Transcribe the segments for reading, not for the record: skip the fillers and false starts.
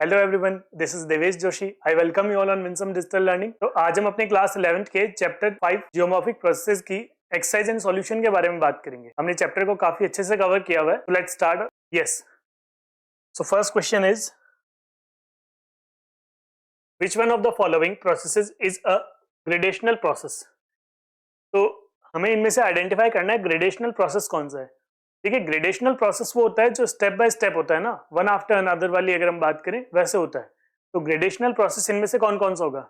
Hello everyone, this is Devesh Joshi. I welcome you all on Winsome digital learning. तो आज हम अपने क्लास 11th के चैप्टर 5 जियोमॉर्फिक प्रोसेसेस की एक्सरसाइज एंड सॉल्यूशन के बारे में बात करेंगे। हमने चैप्टर को काफी अच्छे से कवर किया हुआ है। तो let's start. Yes, so first question is which one of the following processes is a gradational process. तो हमें इनमें से आइडेंटिफाई करना है ग्रेडेशनल प्रोसेस कौन सा है। देखिए, ग्रेडेशनल प्रोसेस वो होता है जो स्टेप बाय स्टेप होता है ना, वन आफ्टर अनदर वाली अगर हम बात करें वैसे होता है। तो ग्रेडेशनल प्रोसेस इनमें से कौन कौन सा होगा?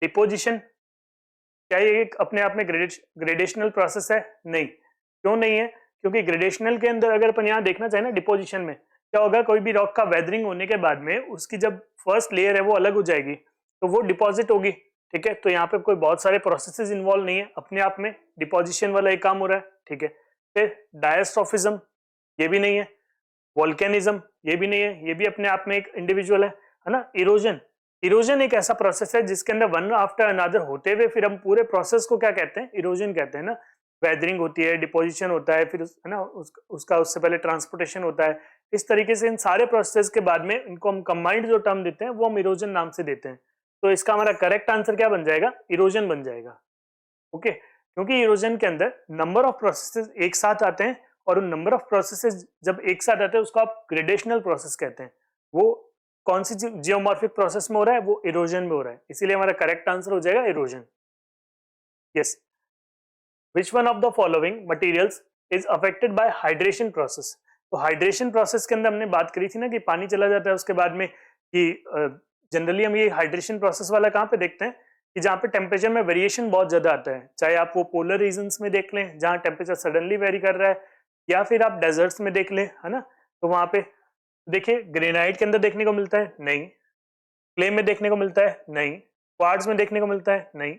डिपोजिशन, क्या ये एक अपने आप में ग्रेडेशनल प्रोसेस है? नहीं। क्यों नहीं है? क्योंकि ग्रेडेशनल के अंदर अगर अपन यहाँ देखना चाहे ना, डिपोजिशन में क्या होगा, कोई भी रॉक का वेदरिंग होने के बाद में उसकी जब फर्स्ट लेयर है वो अलग हो जाएगी तो वो डिपॉजिट होगी। ठीक है, तो यहाँ पे कोई बहुत सारे प्रोसेसेस इन्वॉल्व नहीं है, अपने आप में डिपोजिशन वाला एक काम हो रहा है। ठीक है, फिर डायस्ट्रोफिज्म, ये भी नहीं है। वोल्केनिज्म, ये भी नहीं है, ये भी अपने आप में एक इंडिविजुअल है ना। इरोजन, इरोजन एक ऐसा प्रोसेस है जिसके अंदर वन आफ्टर अनदर होते हुए फिर हम पूरे प्रोसेस को क्या कहते हैं? इरोजन कहते हैं ना। वेदरिंग होती है, डिपोजिशन होता है, फिर है ना उसका उससे पहले ट्रांसपोर्टेशन होता है। इस तरीके से इन सारे प्रोसेस के बाद में इनको हम कंबाइंड जो टर्म देते हैं वो हम इरोजन नाम से देते हैं। तो इसका हमारा करेक्ट आंसर क्या बन जाएगा? इरोजन बन जाएगा। ओके, क्योंकि इरोजन के अंदर नंबर ऑफ प्रोसेसेस एक साथ आते हैं और उन नंबर ऑफ प्रोसेसेस जब एक साथ आते हैं उसको आप ग्रेडेशनल प्रोसेस कहते हैं। वो कौन सी जियोमॉर्फिक प्रोसेस में हो रहा है? वो इरोजन में हो रहा है, इसीलिए हमारा करेक्ट आंसर हो जाएगा erosion. Yes, which one of the following materials is affected by hydration process. तो हाइड्रेशन प्रोसेस के अंदर हमने बात करी थी ना कि पानी चला जाता है उसके बाद में, कि जनरली हम ये हाइड्रेशन प्रोसेस वाला कहाँ पे देखते हैं कि जहाँ पे टेम्परेचर में वेरिएशन बहुत ज्यादा आता है, चाहे आप वो पोलर रीजन्स में देख लें जहाँ टेम्परेचर सडनली वेरी कर रहा है, या फिर आप डेजर्ट्स में देख लें, है ना। तो वहां पे देखिए, ग्रेनाइट के अंदर देखने को मिलता है? नहीं। क्ले में देखने को मिलता है? नहीं। क्वार्ट्ज में देखने को मिलता है? नहीं।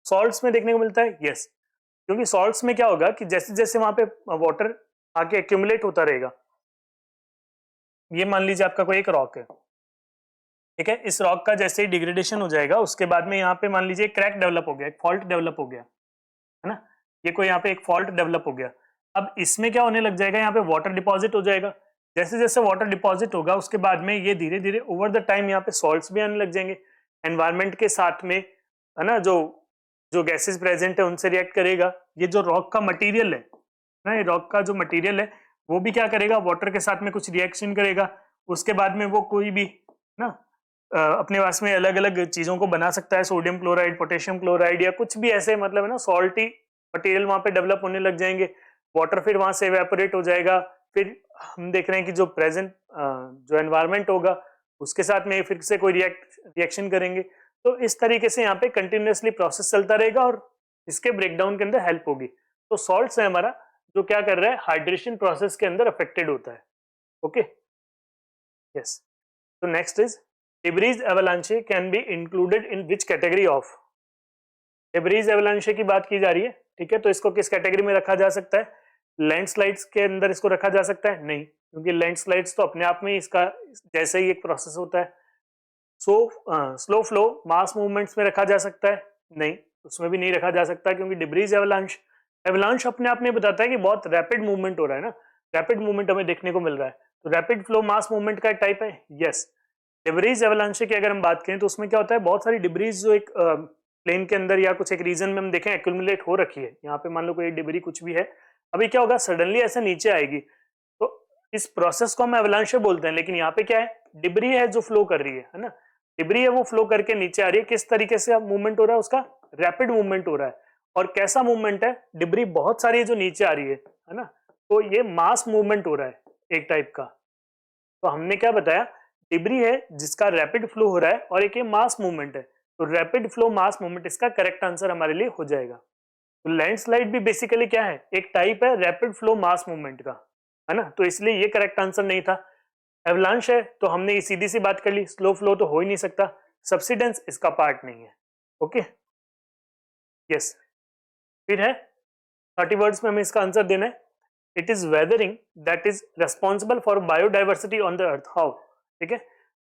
सॉल्ट्स में देखने को मिलता है? यस। क्योंकि सॉल्ट्स में क्या होगा कि जैसे जैसे वहां पे वाटर आके एक्यूमुलेट होता रहेगा, ये मान लीजिए आपका कोई एक रॉक है, ठीक है, इस रॉक का जैसे ही डिग्रेडेशन हो जाएगा उसके बाद में यहाँ पे मान लीजिए क्रैक डेवलप हो गया, एक फॉल्ट डेवलप हो गया, है ना। ये कोई यहाँ पे एक फॉल्ट डेवलप हो गया। अब इसमें क्या होने लग जाएगा, यहाँ पे वाटर डिपॉजिट हो जाएगा। जैसे जैसे वाटर डिपॉजिट होगा उसके बाद में ये धीरे धीरे ओवर द टाइम यहाँ पे सॉल्ट्स भी आने लग जाएंगे। एनवायरमेंट के साथ में, है ना, जो जो गैसेस प्रेजेंट है उनसे रिएक्ट करेगा। ये जो रॉक का मटेरियल है ना, ये रॉक का जो मटेरियल है वो भी क्या करेगा, वाटर के साथ में कुछ रिएक्शन करेगा। उसके बाद में वो कोई भी ना अपने पास में अलग अलग चीजों को बना सकता है, सोडियम क्लोराइड, पोटेशियम क्लोराइड, या कुछ भी ऐसे, मतलब है ना, सॉल्टी मटेरियल वहां पे डेवलप होने लग जाएंगे। वाटर फिर वहां से इवेपोरेट हो जाएगा। फिर हम देख रहे हैं कि जो प्रेजेंट जो एनवायरनमेंट होगा उसके साथ में फिर से कोई रिएक्शन करेंगे। तो इस तरीके से यहाँ पे कंटिन्यूअसली प्रोसेस चलता रहेगा और इसके ब्रेकडाउन के अंदर हेल्प होगी। तो सॉल्ट्स है हमारा जो क्या कर रहा है, हाइड्रेशन प्रोसेस के अंदर अफेक्टेड होता है। Okay, yes. तो next is debris avalanche can be included in which category of. Debris avalanche की बात की जा रही है, ठीक है, तो इसको किस कैटेगरी में रखा जा सकता है? लैंडस्लाइड्स के अंदर इसको रखा जा सकता है? नहीं, क्योंकि लैंडस्लाइड्स तो अपने आप में इसका जैसे ही एक प्रोसेस होता है। स्लो फ्लो मास मूवमेंट्स में रखा जा सकता है? नहीं, उसमें भी नहीं रखा जा सकता, क्योंकि डिब्रीज एवलांच, एवलांच अपने आप में बताता है कि बहुत रैपिड मूवमेंट हो रहा है ना, रैपिड मूवमेंट हमें देखने को मिल रहा है। तो रैपिड फ्लो मास मूवमेंट का एक टाइप है। यस, डिब्रीज एवलांच की अगर हम बात करें तो उसमें क्या होता है, बहुत सारी डिब्रीज जो एक प्लेन के अंदर या कुछ एक रीजन में हम देखें एक्यूमुलेट हो रखी है। यहाँ पे मान लो कोई डिब्री कुछ भी है, अभी क्या होगा, सडनली ऐसे नीचे आएगी, तो इस प्रोसेस को हम एवलांच बोलते हैं। लेकिन यहाँ पे क्या है, डिब्री है जो फ्लो कर रही है ना, डिब्री है वो फ्लो करके नीचे आ रही है। किस तरीके से मूवमेंट हो रहा है उसका? रैपिड मूवमेंट हो रहा है। और कैसा मूवमेंट है? डिब्री बहुत सारी है जो नीचे आ रही है ना, तो ये मास मूवमेंट हो रहा है एक टाइप का। तो हमने क्या बताया, डिब्री है जिसका रैपिड फ्लो हो रहा है और एक ये मास मूवमेंट है। तो रैपिड फ्लो मास मूवमेंट इसका करेक्ट आंसर हमारे लिए हो जाएगा। तो लैंडस्लाइड भी बेसिकली क्या है, एक टाइप है रैपिड फ्लो मास मूवमेंट का, है ना, तो इसलिए ये करेक्ट आंसर नहीं था। एवलांश है तो हमने ये सीधी सी बात कर ली, स्लो फ्लो तो हो ही नहीं सकता, सब्सिडेंस इसका पार्ट नहीं है। Okay, yes. फिर है 30 वर्ड्स में हमें इसका आंसर देना है। It is weathering that is responsible for biodiversity on the earth. How? ठीक है,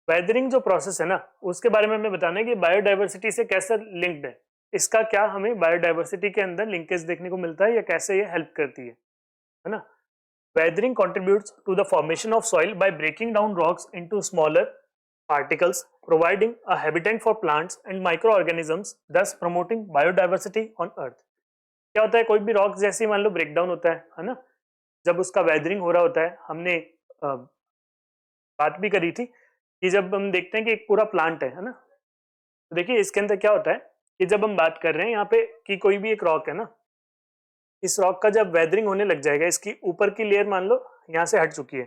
वेदरिंग जो प्रोसेस है ना उसके बारे में हमें बताना है कि बायोडाइवर्सिटी से कैसे लिंक्ड है, इसका क्या हमें बायोडाइवर्सिटी के अंदर लिंकेज देखने को मिलता है या कैसे ये हेल्प करती है ना। Weathering contributes to the formation of soil by breaking down rocks into smaller particles providing a habitat for plants and microorganisms, thus promoting biodiversity on earth. क्या होता है, कोई भी रॉक जैसे मान लो ब्रेकडाउन होता है ना, जब उसका वेदरिंग हो रहा होता है, हमने बात भी करी थी कि जब हम देखते हैं कि एक पूरा प्लांट है ना, तो देखिए इसके अंदर क्या होता है कि जब हम बात कर रहे हैं यहाँ पे कि कोई भी एक रॉक है ना, इस रॉक का जब वेदरिंग होने लग जाएगा, इसकी ऊपर की लेयर मान लो यहाँ से हट चुकी है,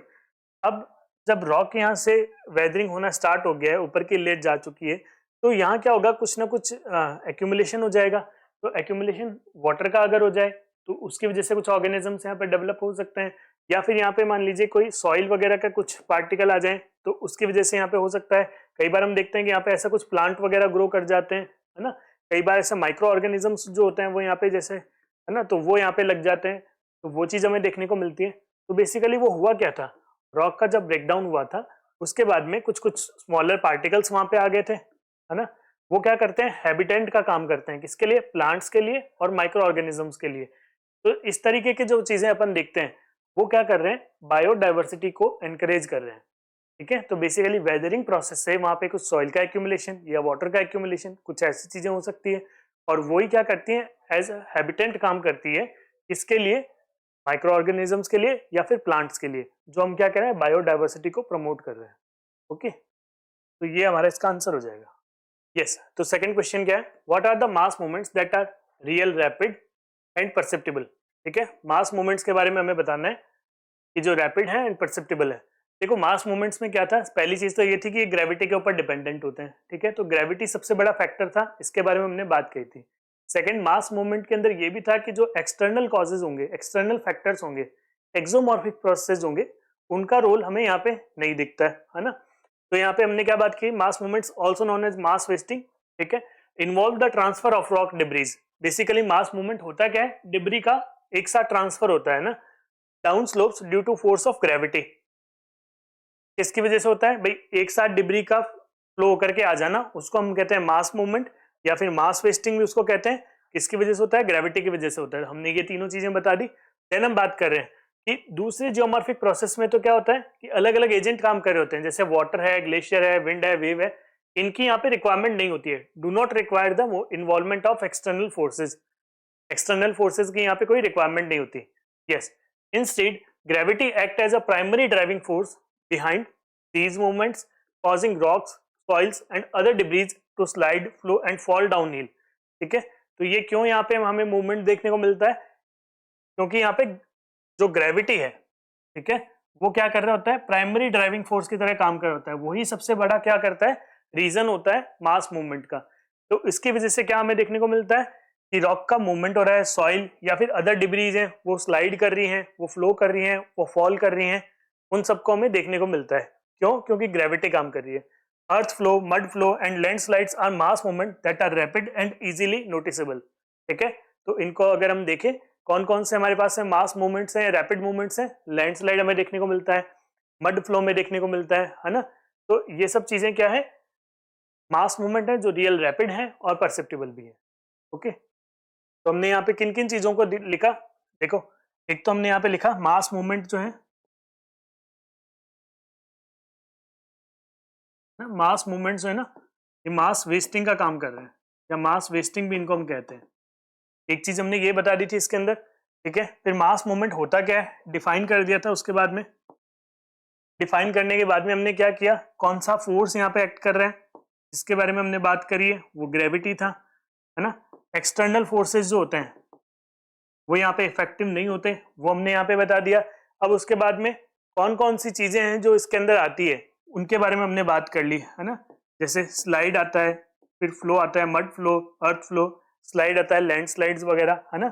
अब जब रॉक यहाँ से वेदरिंग होना स्टार्ट हो गया है, ऊपर की लेयर जा चुकी है, तो यहाँ क्या होगा, कुछ ना कुछ एक्यूमुलेशन हो जाएगा। तो एक्यूमुलेशन वाटर का अगर हो जाए तो उसकी वजह से कुछ ऑर्गेनिजम्स यहाँ पे डेवलप हो सकते हैं, या फिर यहाँ पे मान लीजिए कोई सॉइल वगैरह का कुछ पार्टिकल आ जाए तो उसकी वजह से यहाँ पे हो सकता है। कई बार हम देखते हैं कि यहाँ पे ऐसा कुछ प्लांट वगैरह ग्रो कर जाते हैं, है ना, कई बार ऐसे माइक्रो ऑर्गेनिजम्स जो होते हैं वो यहाँ पे जैसे है ना, तो वो यहाँ पे लग जाते हैं, तो वो चीज हमें देखने को मिलती है। तो बेसिकली वो हुआ क्या था, रॉक का जब ब्रेकडाउन हुआ था उसके बाद में कुछ कुछ स्मॉलर पार्टिकल्स वहां पे आ गए थे, है ना, वो क्या करते हैं, हैबिटेंट का काम करते हैं, किसके लिए, प्लांट्स के लिए और माइक्रो ऑर्गेनिजम्स के लिए। तो इस तरीके की जो चीजें अपन देखते हैं वो क्या कर रहे हैं, बायोडाइवर्सिटी को एनकरेज कर रहे हैं। ठीक है, तो बेसिकली वेदरिंग प्रोसेस से वहां पे कुछ सॉइल का एक्यूमुलेशन या वाटर का एक्यूमुलेशन, कुछ ऐसी चीजें हो सकती है, और वही क्या करती है, एज हैबिटेंट काम करती है, इसके लिए माइक्रो ऑर्गेनिजम्स के लिए या फिर प्लांट्स के लिए, जो हम क्या कर रहे हैं, बायोडाइवर्सिटी को प्रमोट कर रहे हैं। ओके, तो ये हमारा इसका आंसर हो जाएगा। यस, तो सेकंड क्वेश्चन क्या है, what are the mass movements that are real, rapid and perceptible. ठीक है, मास मूवमेंट्स के बारे में हमें बताना है कि जो रैपिड है एंड परसेप्टिबल है। देखो मास मूवमेंट्स में क्या था, पहली चीज तो ये थी कि ये ग्रेविटी के ऊपर डिपेंडेंट होते हैं। ठीक है, तो ग्रेविटी सबसे बड़ा फैक्टर था, इसके बारे में हमने बात की थी। सेकंड, मास मूवमेंट के अंदर ये भी था कि जो एक्सटर्नल कॉजेज होंगे, एक्सटर्नल फैक्टर्स होंगे, एक्सोमॉर्फिक प्रोसेस होंगे, उनका रोल हमें यहाँ पे नहीं दिखता है ना। तो यहाँ पे हमने क्या बात की, mass movements also known as mass wasting. ठीक है, involve the transfer of rock debris. Basically mass movement होता क्या है, डिब्री का एक साथ ट्रांसफर होता है ना, down slopes due to force of gravity. किसकी वजह से होता है भाई, एक साथ डिब्री का फ्लो होकर के आ जाना, उसको हम कहते हैं मास मूवमेंट, या फिर मास वेस्टिंग भी उसको कहते हैं। किसकी वजह से होता है, ग्रेविटी की वजह से होता है। हमने ये तीनों चीजें बता दी। देन हम बात कर रहे हैं कि दूसरे जियोमॉर्फिक प्रोसेस में तो क्या होता है कि अलग अलग एजेंट काम कर रहे होते हैं, जैसे वाटर है, ग्लेशियर है, विंड है, वेव है, इनकी यहाँ पे रिक्वायरमेंट नहीं होती है, do not require the involvement of external forces. External forces की यहाँ पे कोई रिक्वायरमेंट नहीं होती। Yes, instead gravity act as a primary driving force behind these movements, causing rocks, soils and other debris to slide, flow and fall downhill। ठीक है, तो ये क्यों यहाँ पे हमें मूवमेंट देखने को मिलता है, क्योंकि यहाँ पे जो ग्रेविटी है, ठीक है, वो क्या कर रहा होता है, प्राइमरी ड्राइविंग फोर्स की तरह काम कर रहा होता है। वही सबसे बड़ा क्या करता है, रीजन होता है मास मूवमेंट का। तो इसकी वजह से क्या हमें देखने को मिलता है कि रॉक का मूवमेंट हो रहा है, सॉइल या फिर अदर डिब्रीज हैं वो स्लाइड कर रही हैं, वो फ्लो कर रही हैं, वो फॉल कर रही हैं, उन सबको हमें देखने को मिलता है। क्यों, क्योंकि ग्रेविटी काम कर रही है। Earth flow, mud flow and landslides are mass movement that are rapid and easily noticeable. ठीक है, तो इनको अगर हम देखें कौन कौन से हमारे पास है मास मूवमेंट्स हैं, रैपिड मूवमेंट्स हैं, लैंडस्लाइड हमें देखने को मिलता है, मड फ्लो में देखने को मिलता है ना। तो ये सब चीजें क्या है, मास मूवमेंट है जो रियल रैपिड है और परसेप्टिबल भी है। ओके, तो हमने यहाँ पे किन किन चीजों को लिखा, देखो एक तो हमने यहाँ पे लिखा मास मूवमेंट जो है ना, मास मूवमेंट जो है ना, ये मास वेस्टिंग का काम कर रहे हैं, या मास वेस्टिंग भी इनको हम कहते हैं। एक चीज हमने ये बता दी थी इसके अंदर। ठीक है, फिर मास मूवमेंट होता क्या है डिफाइन कर दिया था। उसके बाद में डिफाइन करने के बाद में हमने क्या किया, कौन सा फोर्स यहाँ पे एक्ट कर रहा है, इसके बारे में हमने बात करी है, वो ग्रेविटी था, है ना। एक्सटर्नल फोर्सेस जो होते हैं वो यहाँ पे इफेक्टिव नहीं होते, वो हमने यहाँ पे बता दिया। अब उसके बाद में कौन कौन सी चीजें हैं जो इसके अंदर आती है, उनके बारे में हमने बात कर ली, है ना। जैसे स्लाइड आता है, फिर फ्लो आता है, मड फ्लो, अर्थ फ्लो, स्लाइड आता है, लैंडस्लाइड्स वगैरह, है ना।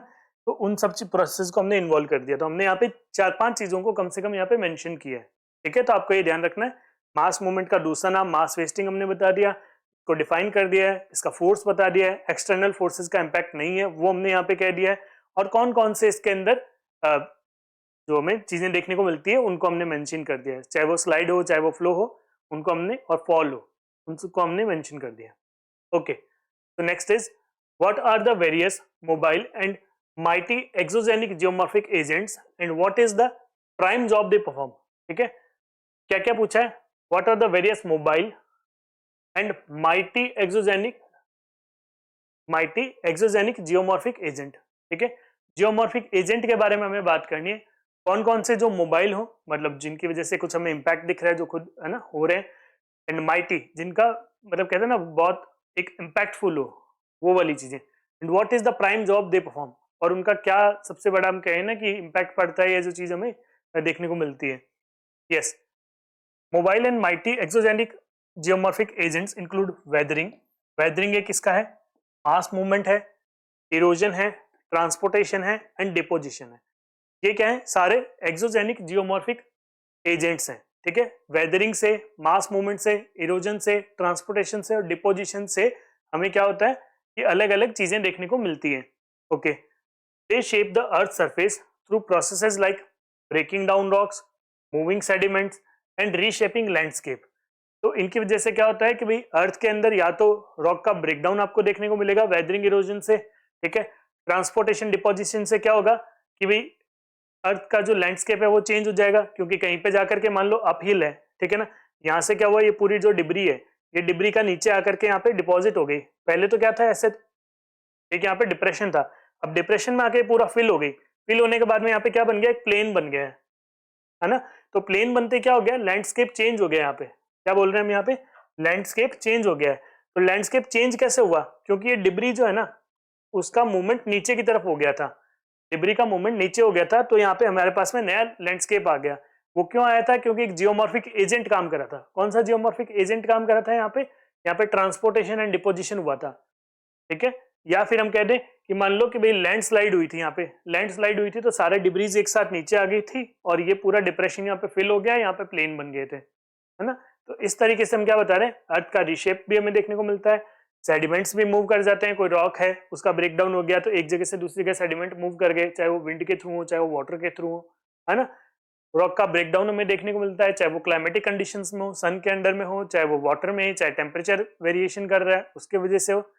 तो उन सब प्रोसेस को हमने इन्वॉल्व कर दिया। तो हमने यहाँ पे 4-5 चीजों को कम से कम यहाँ पे मेंशन किया है। ठीक है, तो आपको ये ध्यान रखना है, मास मूवमेंट का दूसरा नाम मास वेस्टिंग हमने बता दिया, को डिफाइन कर दिया है, इसका फोर्स बता दिया है, एक्सटर्नल फोर्सेस का इम्पैक्ट नहीं है वो हमने यहाँ पे कह दिया है, और कौन कौन से इसके अंदर जो हमें चीजें देखने को मिलती है उनको हमने मेंशन कर दिया है, चाहे वो स्लाइड हो, चाहे वो फ्लो हो, उनको हमने, और फॉल हो, उनको हमने मेंशन कर दिया। ओके, तो next is what are the various mobile and mighty exogenic geomorphic agents and what is the prime job they perform. ठीक है, क्या क्या पूछा है, what are the various mobile and mighty exogenic geomorphic agent. ठीक है, geomorphic agent के बारे में हमें बात करनी है। कौन कौन से जो मोबाइल हो, मतलब जिनकी वजह से कुछ हमें इम्पैक्ट दिख रहा है, जो खुद है ना हो रहे हैं, एंड माइटी जिनका मतलब कहते हैं ना बहुत एक इम्पैक्टफुल हो, वो वाली चीजें। And what is the prime job they perform, और उनका क्या सबसे बड़ा हम कहें ना कि इम्पैक्ट पड़ता है, ये जो चीज हमें देखने को मिलती है। Yes, mobile and mighty exogenic geomorphic agents include weathering. Weathering एक किसका है, मास मूवमेंट है, इरोजन है, ट्रांसपोर्टेशन है एंड डिपोजिशन है। ये क्या है, सारे एक्सोजेनिक जियोमॉर्फिक एजेंट्स हैं। ठीक है, वेदरिंग से, मास मूवमेंट से, इरोजन से, ट्रांसपोर्टेशन से और डिपोजिशन से हमें क्या होता है कि अलग अलग चीजें देखने को मिलती हैं। Okay, they shape the earth surface through processes like breaking down rocks, moving sediments and reshaping landscape. तो इनकी वजह से क्या होता है कि भाई अर्थ के अंदर या तो रॉक का ब्रेकडाउन आपको देखने को मिलेगा वेदरिंग इरोजन से। ठीक है, ट्रांसपोर्टेशन डिपोजिशन से क्या होगा कि भाई अर्थ का जो लैंडस्केप है वो चेंज हो जाएगा, क्योंकि कहीं पे जाकर के मान लो अपहिल है, ठीक है ना, यहाँ से क्या हुआ, ये पूरी जो डिब्री है, ये डिब्री का नीचे आकर के यहाँ पे डिपॉजिट हो गई। पहले तो क्या था, ऐसे एक यहाँ पे डिप्रेशन था, अब डिप्रेशन में आके पूरा फिल हो गई। फिल होने के बाद में यहाँ पे क्या बन गया, एक प्लेन बन गया है ना। तो प्लेन बनते क्या हो गया, लैंडस्केप चेंज हो गया। यहाँ पे क्या बोल रहे हैं हम, यहाँ पे लैंडस्केप चेंज हो गया है। तो लैंडस्केप चेंज कैसे हुआ, क्योंकि ये डिब्री जो है ना उसका मूवमेंट नीचे की तरफ हो गया था, डिब्री का मूवमेंट नीचे हो गया था, तो यहाँ पे हमारे पास में नया लैंडस्केप आ गया। वो क्यों आया था, क्योंकि एक जियोमॉर्फिक एजेंट काम कर रहा था। कौन सा जियोमॉर्फिक एजेंट काम कर रहा था यहाँ पे ट्रांसपोर्टेशन एंड डिपोजिशन हुआ था। ठीक है, या फिर हम कह दें कि मान लो कि भाई लैंडस्लाइड हुई थी, यहाँ पे लैंडस्लाइड हुई थी तो सारे डिब्रीज एक साथ नीचे आ गई थी और ये पूरा डिप्रेशन यहाँ पे फिल हो गया, यहाँ पे प्लेन बन गए थे, है ना। तो इस तरीके से हम क्या बता रहे हैं, अर्थ का रिशेप भी हमें देखने को मिलता है, सेडिमेंट्स भी मूव कर जाते हैं। कोई रॉक है उसका ब्रेकडाउन हो गया तो एक जगह से दूसरी जगह सेडिमेंट मूव कर गए, चाहे वो विंड के थ्रू हो चाहे वो वाटर के थ्रू हो, है ना। रॉक का ब्रेकडाउन हमें देखने को मिलता है, चाहे वो क्लाइमेटिक कंडीशंस में हो, सन के अंडर में हो, चाहे वो वाटर में, चाहे टेम्परेचर वेरिएशन कर रहा है उसके वजह से हो।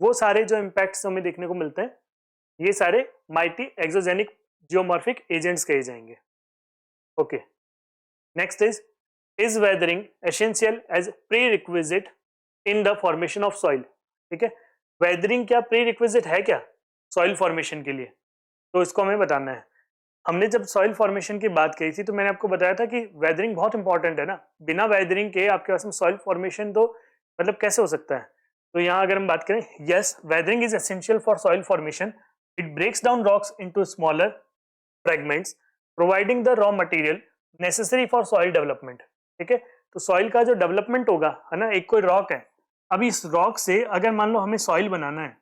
वो सारे जो इम्पैक्ट्स हमें देखने को मिलते हैं, ये सारे माइटी एक्सोजेनिक जियोमॉर्फिक एजेंट्स कहे जाएंगे। Okay, next is weathering essential as prerequisite in the formation of soil. ठीक है, वेदरिंग क्या प्री रिक्विजिट है क्या सॉइल फॉर्मेशन के लिए, तो इसको हमें बताना है। हमने जब सॉइल फॉर्मेशन की बात कही थी तो मैंने आपको बताया था कि वेदरिंग बहुत इंपॉर्टेंट है ना, बिना वेदरिंग के आपके पास में सॉइल फॉर्मेशन तो मतलब कैसे हो सकता है। तो यहाँ अगर हम बात करें, yes weathering is essential for soil formation, it breaks down rocks into smaller fragments providing the raw material necessary for soil development. ठीक है, तो सॉइल का जो डेवलपमेंट होगा, है ना, एक कोई रॉक है, अभी इस रॉक से अगर मान लो हमें सॉइल बनाना है,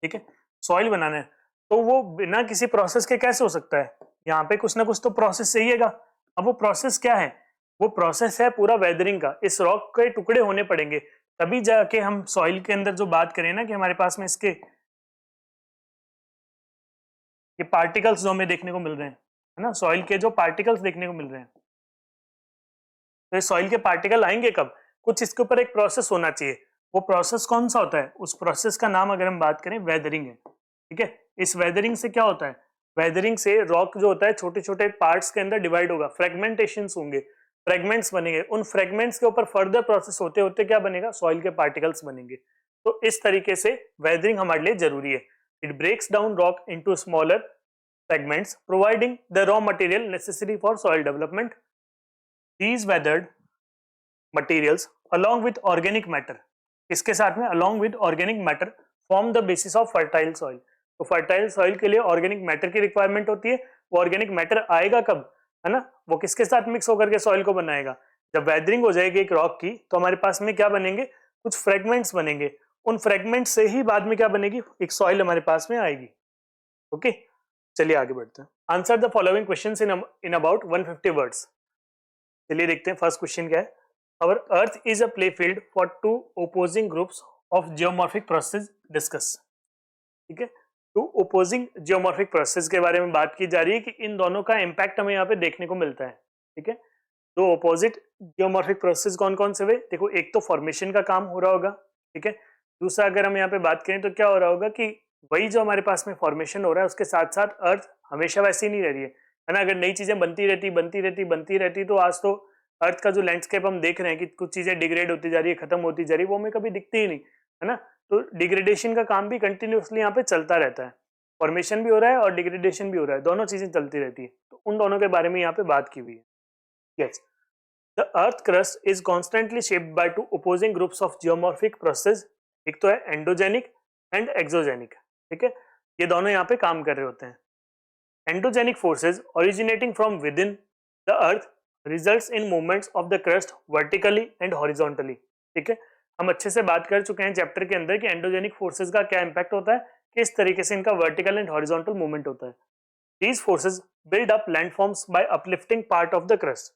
ठीक है, सॉइल बनाना है, तो वो बिना किसी प्रोसेस के कैसे हो सकता है, यहाँ पे कुछ ना कुछ तो प्रोसेस चाहिएगा। अब वो प्रोसेस क्या है, वो प्रोसेस है पूरा वेदरिंग का, इस रॉक के टुकड़े होने पड़ेंगे तभी जाके हम सॉइल के अंदर जो बात करें ना कि हमारे पास में इसके ये पार्टिकल्स जो हमें देखने को मिल रहे हैं, है ना, सॉइल के जो पार्टिकल्स देखने को मिल रहे हैं, तो सॉइल के पार्टिकल आएंगे कब, कुछ इसके ऊपर एक प्रोसेस होना चाहिए। वो प्रोसेस कौन सा होता है, उस प्रोसेस का नाम अगर हम बात करें वेदरिंग है। ठीक है, इस वेदरिंग से क्या होता है, वेदरिंग से रॉक जो होता है छोटे छोटे पार्ट्स के अंदर डिवाइड होगा, फ्रेगमेंटेशंस होंगे, फ्रेगमेंट्स बनेंगे, उन फ्रेगमेंट्स के ऊपर फर्दर प्रोसेस होते होते क्या बनेगा, सॉइल के पार्टिकल्स बनेंगे। तो इस तरीके से वेदरिंग हमारे लिए जरूरी है। It breaks down rock into smaller fragments providing the raw material necessary for soil development. These weathered materials along with organic matter, इसके साथ में along with organic matter form the basis of fertile soil। तो fertile soil के लिए organic matter की requirement होती है। वो organic matter आएगा कब, है ना, वो किसके साथ मिक्स होकर के soil को बनाएगा, जब weathering हो जाएगी एक rock की तो हमारे पास में क्या बनेंगे, कुछ fragments बनेंगे, उन fragments से ही बाद में क्या बनेगी, एक soil हमारे पास में आएगी। ओके, चलिए आगे बढ़ते हैं। Answer the following questions in about 150 words. चलिए देखते हैं फर्स्ट क्वेश्चन क्या है। Our earth is a play field for two opposing groups of geomorphic process discuss. ठीक है, टू ओपोजिंग जियोमॉर्फिक प्रोसेस के बारे में बात की जा रही है कि इन दोनों का इंपैक्ट हमें यहाँ पे देखने को मिलता है। ठीक है, तो ओपोजिट जियोमॉर्फिक प्रोसेस कौन कौन से हुए, देखो एक तो फॉर्मेशन का काम हो रहा होगा। ठीक है, दूसरा अगर हम यहाँ पे बात करें तो क्या हो रहा होगा कि वही जो हमारे पास में फॉर्मेशन हो रहा है उसके साथ साथ अर्थ हमेशा वैसी नहीं रह रही है ना, अगर नई चीजें बनती रहती तो आज तो अर्थ का जो लैंडस्केप हम देख रहे हैं कि कुछ चीजें डिग्रेड होती जा रही है, खत्म होती जा रही है, वो हमें कभी दिखती ही नहीं, है ना। तो डिग्रेडेशन का काम भी कंटिन्यूसली यहाँ पे चलता रहता है, फॉर्मेशन भी हो रहा है और डिग्रेडेशन भी हो रहा है, दोनों चीजें चलती रहती है। तो उन दोनों के बारे में यहाँ पे बात की हुई है। Yes, the earth crust is constantly shaped by two opposing groups of geomorphic process. एक तो है एंडोजेनिक एंड एक्सोजेनिक, ठीक है, ये दोनों यहाँ पे काम कर रहे होते हैं। Endogenic forces originating from with in the earth results in movements of the crust vertically and horizontally, ठीक है। हम अच्छे से बात कर चुके हैं चैप्टर के अंदर कि एंडोजेनिक फोर्सेज का क्या इंपैक्ट होता है, किस तरीके से इनका वर्टिकल एंड हॉरिजॉन्टल मूवमेंट होता है। These forces build up landforms by uplifting part of the crust,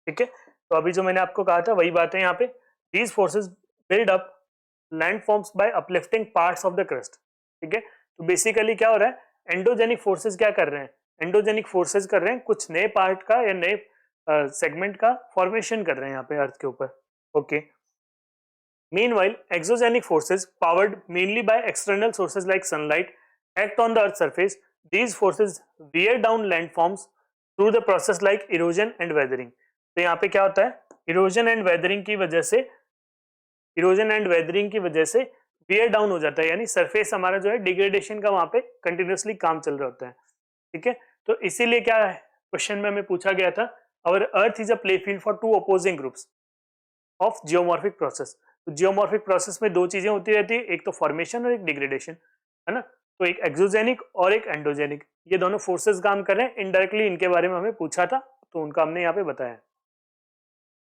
ठीक है। तो अभी जो मैंने आपको कहा था वही बात है यहाँ पे, these forces build up landforms by uplifting parts of the crust, ठीक है। तो बेसिकली क्या हो रहा है, एंडोजेनिक फोर्सेज क्या कर रहे हैं, एंडोजेनिक फोर्सेज कर रहे हैं कुछ नए पार्ट का या नए सेगमेंट का फॉर्मेशन कर रहे हैं यहाँ पे अर्थ के ऊपर, okay. Meanwhile, exogenic forces, powered mainly by external sources like sunlight, act on the Earth's surface. These forces wear down landforms through the process like erosion and weathering. तो यहाँ पे क्या होता है, इरोजन एंड वेदरिंग की वजह से, erosion and weathering की वजह से वियर डाउन हो जाता है, यानी सरफेस हमारा जो है डिग्रेडेशन का वहां पे कंटिन्यूसली काम चल रहा होता है, ठीक है। तो इसीलिए क्या है, क्वेश्चन में हमें पूछा गया था, our earth is a play field for two opposing groups of geomorphic process. तो जियोमॉर्फिक प्रोसेस में दो चीजें होती रहती है, एक तो फॉर्मेशन और एक डिग्रेडेशन, है ना। तो एक एक्सोजेनिक और एक एंडोजेनिक, ये दोनों फोर्सेस काम कर रहे हैं। इनडायरेक्टली इनके बारे में हमें पूछा था तो उनका हमने यहाँ पे बताया।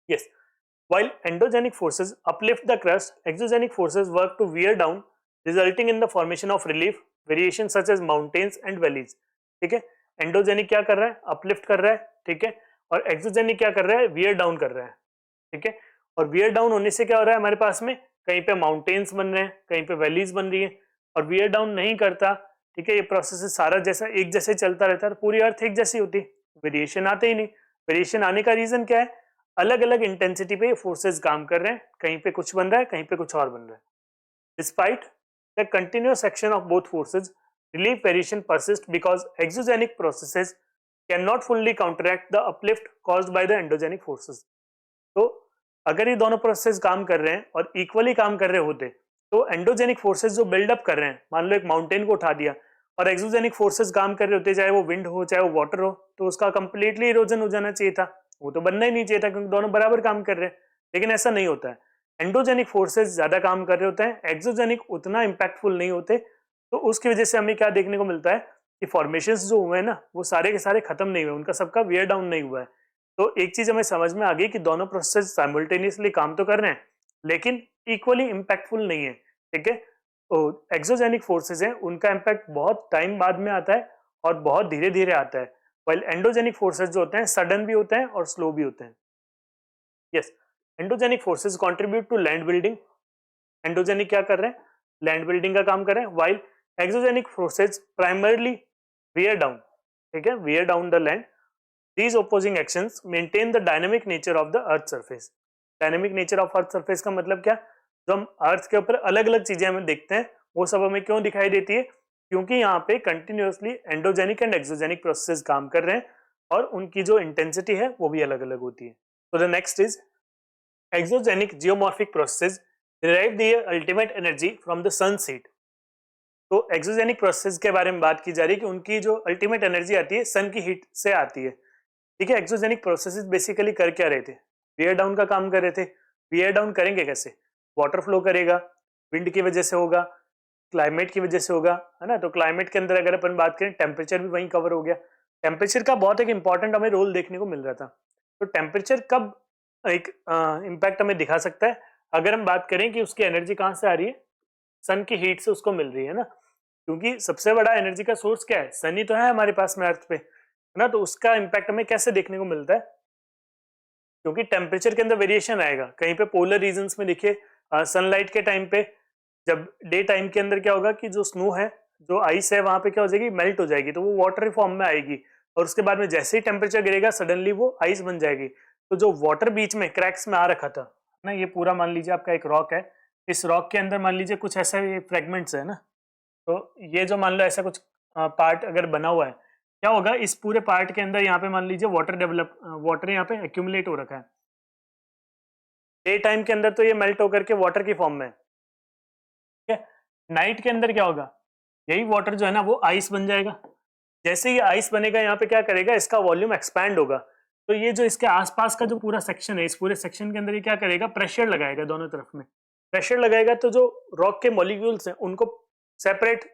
Yes, while endogenic forces uplift the crust, exogenic forces work to wear down, resulting in the formation of relief variations such as mountains and valleys, ठीक है। एंडोजेनिक क्या कर रहा है, अपलिफ्ट कर रहा है, ठीक है, और एक्सोजेनिक क्या कर रहा है, वियर डाउन कर रहा है, ठीक है। और वियर डाउन होने से क्या हो रहा है, हमारे पास में कहीं पे माउंटेन्स बन रहे हैं, कहीं पे वैलीज बन रही है, और वियर डाउन नहीं करता, ठीक है। ये प्रोसेस सारा जैसा एक जैसे चलता रहता है, पूरी अर्थ एक जैसी होती, वेरिएशन आते ही नहीं। वेरिएशन आने का रीजन क्या है, अलग अलग इंटेंसिटी पे फोर्सेस काम कर रहे हैं, कहीं पे कुछ बन रहा है, कहीं पे कुछ और बन रहा है। Despite the continuous action of both forces, relief variation persist because exogenic processes can not fully counteract the uplift caused by the endogenic forces. तो अगर ये दोनों प्रोसेस काम कर रहे हैं और इक्वली काम कर रहे होते, तो एंडोजेनिक फोर्सेस जो बिल्डअप कर रहे हैं, मान लो एक माउंटेन को उठा दिया, और एक्सोजेनिक फोर्सेस काम कर रहे होते, चाहे वो विंड हो चाहे वो वाटर हो, तो उसका कंप्लीटली इरोजन हो जाना चाहिए था, वो तो बनना ही नहीं चाहिए था, क्योंकि दोनों बराबर काम कर रहे हैं। लेकिन ऐसा नहीं होता है, एंडोजेनिक फोर्सेस ज्यादा काम कर रहे होते हैं, एक्सोजेनिक उतना इंपैक्टफुल नहीं होते। तो उसकी वजह से हमें क्या देखने को मिलता है कि फॉर्मेशंस जो हुए हैं ना, वो सारे के सारे खत्म नहीं हुए, उनका सबका वियर डाउन नहीं हुआ है। तो एक चीज हमें समझ में आ गई कि दोनों प्रोसेस साइमल्टेनियसली काम तो कर रहे हैं, लेकिन इक्वली इंपैक्टफुल नहीं है, ठीक है। तो एक्सोजेनिक फोर्सेस हैं, उनका इंपैक्ट बहुत टाइम बाद में आता है और बहुत धीरे धीरे आता है, while एंडोजेनिक फोर्सेस जो होते हैं सडन भी होते हैं और स्लो भी होते हैं। Yes, endogenic forces contribute to land building. Endogenic क्या कर रहे हैं, लैंड बिल्डिंग का काम कर रहे हैं, while exogenic forces primarily wear down, ठीक है, wear down the land. These opposing actions maintain the dynamic nature of the earth surface. Dynamic nature of earth surface का मतलब क्या, जो हम अर्थ के ऊपर अलग अलग चीजें हमें देखते हैं, वो सब हमें क्यों दिखाई देती है, क्योंकि यहाँ पे continuously endogenic and exogenic process काम कर रहे हैं और उनकी जो इंटेंसिटी है वो भी अलग अलग होती है। तो the next is exogenic geomorphic process derive their ultimate energy from the sun's heat. तो एक्सोजेनिक प्रोसेस के बारे में बात की जा रही है कि उनकी जो अल्टीमेट एनर्जी आती है सन की हीट से आती है, ठीक है। एक्सोजेनिक प्रोसेसेस बेसिकली कर क्या रहे थे, वियर डाउन का काम कर रहे थे। वियर डाउन करेंगे कैसे, वाटर फ्लो करेगा, विंड की वजह से होगा, क्लाइमेट की वजह से होगा, है ना। तो क्लाइमेट के अंदर अगर अपन बात करें, टेम्परेचर भी वहीं कवर हो गया। टेम्परेचर का बहुत एक इंपॉर्टेंट हमें रोल देखने को मिल रहा था। तो टेम्परेचर कब एक इम्पैक्ट हमें दिखा सकता है, अगर हम बात करें कि उसकी एनर्जी कहाँ से आ रही है, सन की हीट से उसको मिल रही है ना, क्योंकि सबसे बड़ा एनर्जी का सोर्स क्या है, सन ही तो है हमारे पास में अर्थ पे, है ना। तो उसका इम्पैक्ट हमें कैसे देखने को मिलता है, क्योंकि टेम्परेचर के अंदर वेरिएशन आएगा। कहीं पे पोलर रीजन्स में देखिए, सनलाइट के टाइम पे जब डे टाइम के अंदर क्या होगा कि जो स्नो है, जो आइस है, वहां पे क्या हो जाएगी, मेल्ट हो जाएगी, तो वो वाटर फॉर्म में आएगी, और उसके बाद में जैसे ही टेम्परेचर गिरेगा सडनली वो आइस बन जाएगी। तो जो वाटर बीच में क्रैक्स में आ रखा था ना, ये पूरा मान लीजिए आपका एक रॉक है, इस रॉक के अंदर मान लीजिए कुछ ऐसे फ्रेगमेंट्स है ना, तो ये जो मान लो ऐसा कुछ पार्ट अगर बना हुआ है, क्या होगा, इस पूरे पार्ट के अंदर यहाँ पे मान लीजिए वाटर यहाँ पे एक्यूमुलेट हो रखा है, डे टाइम के अंदर तो ये मेल्ट होकर के वाटर की फॉर्म में है, ठीक है। नाइट के अंदर क्या होगा, यही वाटर जो है ना वो आइस बन जाएगा। जैसे ये आइस बनेगा यहाँ पे क्या करेगा, इसका वॉल्यूम एक्सपैंड होगा, तो ये जो इसके आसपास का जो पूरा सेक्शन है, इस पूरे सेक्शन के अंदर ये क्या करेगा, प्रेशर लगाएगा दोनों तरफ में। प्रेशर लगाएगा तो जो रॉक के मॉलिक्यूल्स हैं उनको सेपरेट,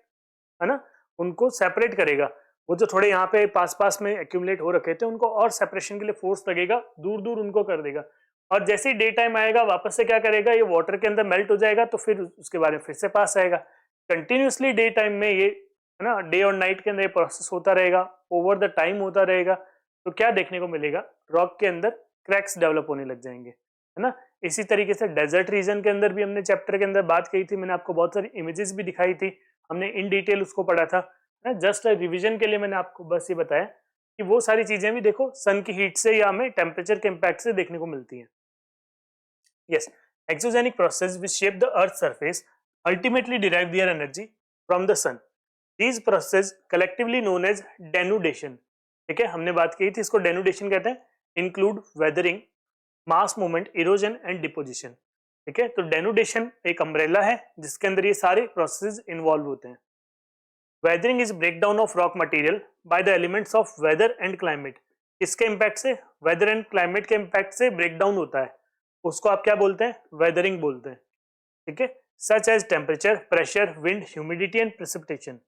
है ना, उनको सेपरेट करेगा। वो जो थोड़े यहाँ पे पास पास में एक्यूमुलेट हो रखे थे उनको और सेपरेशन के लिए फोर्स लगेगा, दूर दूर उनको कर देगा। और जैसे ही डे टाइम आएगा वापस से क्या करेगा, ये वाटर के अंदर मेल्ट हो जाएगा, तो फिर उसके बारे में फिर से पास आएगा। कंटिन्यूसली डे टाइम में ये, है ना, डे और नाइट के अंदर ये प्रोसेस होता रहेगा, ओवर द टाइम होता रहेगा। तो क्या देखने को मिलेगा, रॉक के अंदर क्रैक्स डेवलप होने लग जाएंगे, है ना। इसी तरीके से डेजर्ट रीजन के अंदर भी हमने चैप्टर के अंदर बात की थी, मैंने आपको बहुत सारी इमेजेस भी दिखाई थी, हमने इन डिटेल उसको पढ़ा था। जस्ट रिवीजन के लिए मैंने आपको बस ये बताया कि वो सारी चीजें भी देखो सन की हीट से या हमें टेम्परेचर के इम्पैक्ट से देखने को मिलती हैं। Yes, exogenic process which shape the earth surface ultimately derive their energy from the sun. These process collectively known as denudation, ठीक है, हमने बात की थी, इसको डेनुडेशन कहते हैं। Include weathering, mass movement, erosion and deposition, ठीक है। तो डेनुडेशन एक अम्ब्रेला है जिसके अंदर ये सारे प्रोसेस इन्वॉल्व होते हैं। Weathering is breakdown of rock material by the elements of weather and climate. इसके इम्पैक्ट से, वेदर एंड क्लाइमेट के इम्पैक्ट से ब्रेकडाउन होता है, उसको आप क्या बोलते हैं, वेदरिंग बोलते हैं, ठीक है। Such as temperature, pressure, wind, humidity and precipitation.